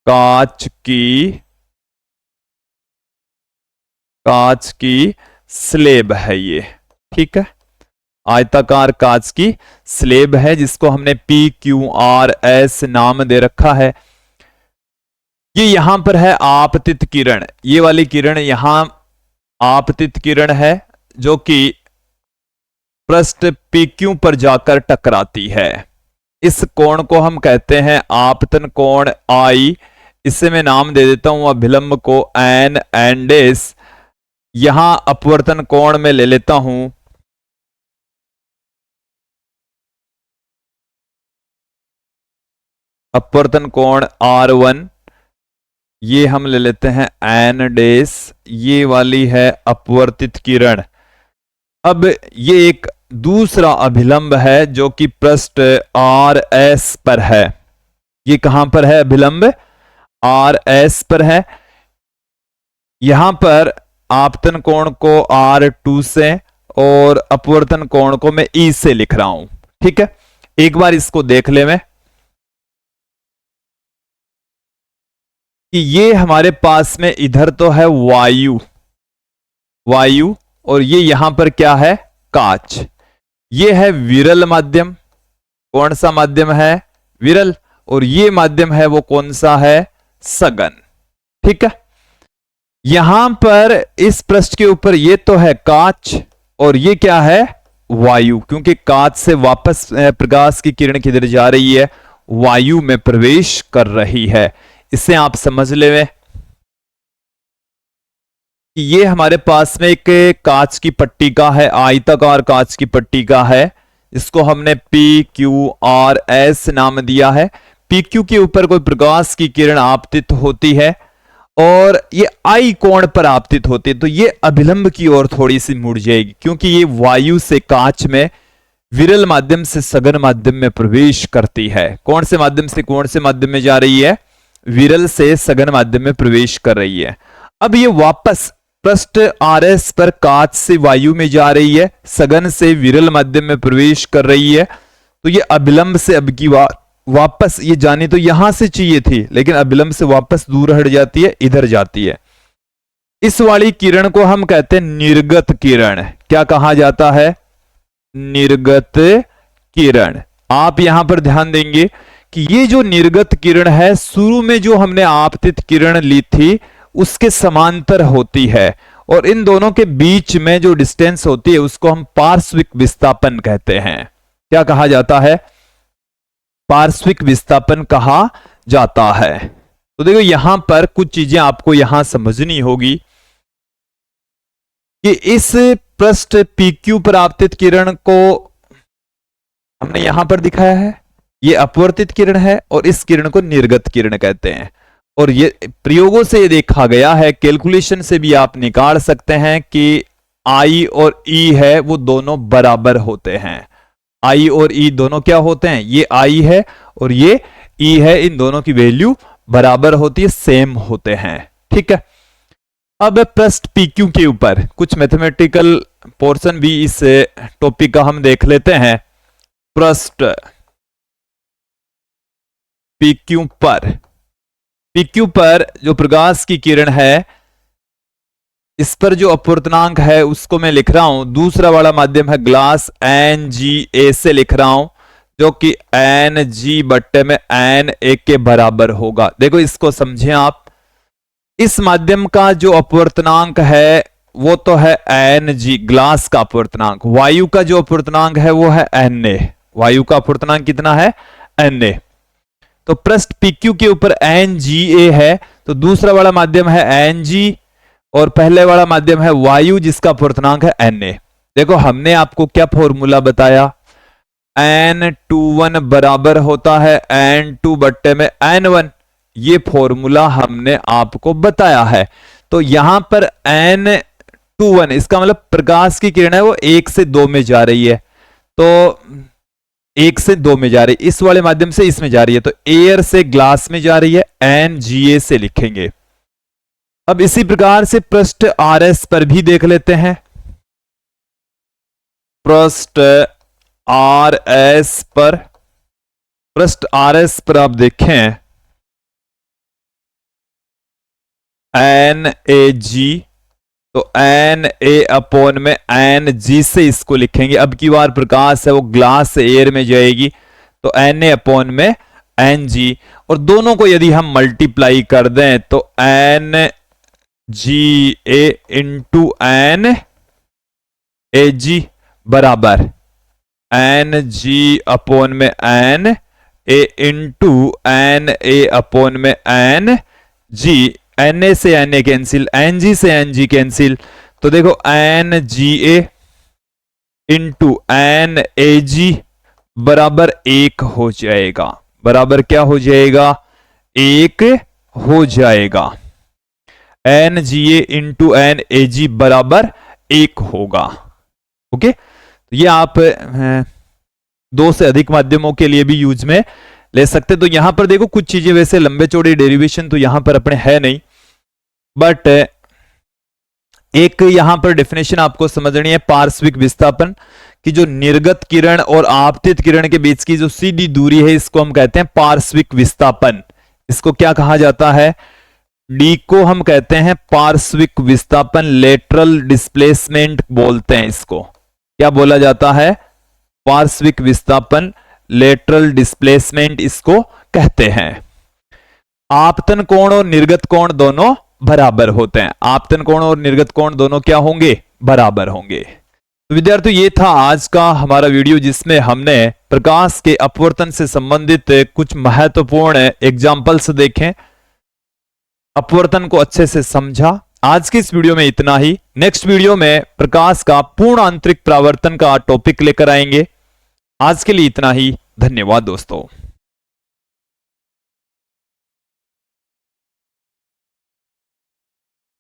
कांच की स्लेब है ये, ठीक है। आयताकार कांच की स्लेब है जिसको हमने PQRS नाम दे रखा है। ये यहां पर है आपतित किरण, ये वाली किरण यहां आपतित किरण है जो कि पृष्ठ PQ पर जाकर टकराती है। इस कोण को हम कहते हैं आपतन कोण I। इसे मैं नाम दे देता हूं अभिलंब को N एंड S। यहां अपवर्तन कोण में ले लेता हूं अपवर्तन कोण R1, ये हम ले लेते हैं N डेस, ये वाली है अपवर्तित किरण। अब ये एक दूसरा अभिलंब है जो कि पृष्ठ RS पर है। ये कहां पर है? अभिलंब RS पर है। यहां पर आपतन कोण को R2 से और अपवर्तन कोण को मैं E से लिख रहा हूं, ठीक है। एक बार इसको देख ले मैं कि ये हमारे पास में इधर तो है वायु और ये यहां पर क्या है? कांच। ये है विरल माध्यम। कौन सा माध्यम है? विरल। और ये माध्यम है वो कौन सा है? सघन, ठीक है। यहां पर इस पृष्ठ के ऊपर ये तो है कांच और ये क्या है? वायु, क्योंकि कांच से वापस प्रकाश की किरण किधर जा रही है? वायु में प्रवेश कर रही है। इसे आप समझ ले कि ये हमारे पास में एक कांच की पट्टी का है, आयताकार कांच की पट्टी का है। इसको हमने PQRS नाम दिया है। PQ के ऊपर कोई प्रकाश की किरण आपतित होती है और ये I कोण पर आपतित होती है, तो ये अभिलंब की ओर थोड़ी सी मुड़ जाएगी, क्योंकि ये वायु से कांच में विरल माध्यम से सघन माध्यम में प्रवेश करती है। कौन से माध्यम से कौन से माध्यम में जा रही है? विरल से सघन माध्यम में प्रवेश कर रही है। अब ये वापस पृष्ठ RS पर कांच से वायु में जा रही है, सघन से विरल माध्यम में प्रवेश कर रही है, तो ये अभिलंब से अब की वापस ये जानी तो यहां से चाहिए थी, लेकिन अभिलंब से वापस दूर हट जाती है, इधर जाती है। इस वाली किरण को हम कहते हैं निर्गत किरण। क्या कहा जाता है? निर्गत किरण। आप यहां पर ध्यान देंगे कि ये जो निर्गत किरण है, शुरू में जो हमने आपतित किरण ली थी उसके समांतर होती है और इन दोनों के बीच में जो डिस्टेंस होती है उसको हम पार्श्विक विस्थापन कहते हैं। क्या कहा जाता है? पार्श्विक विस्थापन कहा जाता है। तो देखो यहां पर कुछ चीजें आपको यहां समझनी होगी कि इस पृष्ठ PQ पर आपतित किरण को हमने यहां पर दिखाया है, ये अपवर्तित किरण है और इस किरण को निर्गत किरण कहते हैं। और ये प्रयोगों से ये देखा गया है, कैलकुलेशन से भी आप निकाल सकते हैं कि I और E है वो दोनों बराबर होते हैं। I और E दोनों क्या होते हैं? ये I है और ये E है, इन दोनों की वैल्यू बराबर होती है, सेम होते हैं, ठीक है। अब पृष्ठ PQ के ऊपर कुछ मैथमेटिकल पोर्शन भी इस टॉपिक का हम देख लेते हैं। पृष्ठ PQ पर जो प्रकाश की किरण है, इस पर जो अपवर्तनांक है उसको मैं लिख रहा हूं, दूसरा वाला माध्यम है ग्लास, NGA से लिख रहा हूं, जो कि NG बट्टे में NA के बराबर होगा। देखो इसको समझें आप, इस माध्यम का जो अपवर्तनांक है वो तो है NG, ग्लास का अपवर्तनांक। वायु का जो अपवर्तनांक है वो है NA। वायु का अपवर्तनांक कितना है? NA। तो पृष्ठ PQ के ऊपर NGA है, तो दूसरा वाला माध्यम है NG और पहले वाला माध्यम है वायु जिसका अपवर्तनांक है NA। देखो हमने आपको क्या फॉर्मूला बताया? N21 बराबर होता है N2 बट्टे में N1। ये फॉर्मूला हमने आपको बताया है। तो यहां पर N21 इसका मतलब प्रकाश की किरण है वो 1 से 2 में जा रही है, तो 1 से 2 में जा रही है, इस वाले माध्यम से इसमें जा रही है, तो एयर से ग्लास में जा रही है, NGA से लिखेंगे। अब इसी प्रकार से पृष्ठ RS पर भी देख लेते हैं। पृष्ठ RS पर, पृष्ठ RS पर आप देखें NaG, तो Na अपॉन में Ng से इसको लिखेंगे। अब की बार प्रकाश है वो ग्लास से एयर में जाएगी, तो Na अपॉन में Ng, और दोनों को यदि हम मल्टीप्लाई कर दें तो NGA इंटू NaG बराबर Ng अपॉन में Na इंटू Na अपॉन में Ng। Na से Na कैंसिल, Ng से Ng कैंसिल, तो देखो NGA इंटू NaG बराबर 1 हो जाएगा। बराबर क्या हो जाएगा? 1 हो जाएगा। NGA इंटू NaG बराबर 1 होगा। ओके, तो ये आप 2 से अधिक माध्यमों के लिए भी यूज में ले सकते। तो यहां पर देखो कुछ चीजें वैसे लंबे चौड़े डेरिवेशन तो यहां पर अपने है नहीं, बट एक यहां पर डेफिनेशन आपको समझनी है पार्श्विक विस्थापन कि जो निर्गत किरण और आपतित किरण के बीच की जो सीधी दूरी है इसको हम कहते हैं पार्श्विक विस्थापन। इसको क्या कहा जाता है? डी को हम कहते हैं पार्श्विक विस्थापन, लेटरल डिस्प्लेसमेंट बोलते हैं इसको। क्या बोला जाता है? पार्श्विक विस्थापन, लेटरल डिस्प्लेसमेंट इसको कहते हैं। आपतन कोण और निर्गत कोण दोनों बराबर होते हैं। आपतन कोण और निर्गत कोण दोनों क्या होंगे? बराबर होंगे। तो विद्यार्थियों ये था आज का हमारा वीडियो जिसमें हमने प्रकाश के अपवर्तन से संबंधित कुछ महत्वपूर्ण एग्जाम्पल्स देखें, अपवर्तन को अच्छे से समझा। आज के इस वीडियो में इतना ही। नेक्स्ट वीडियो में प्रकाश का पूर्ण आंतरिक परावर्तन का टॉपिक लेकर आएंगे। आज के लिए इतना ही। धन्यवाद दोस्तों।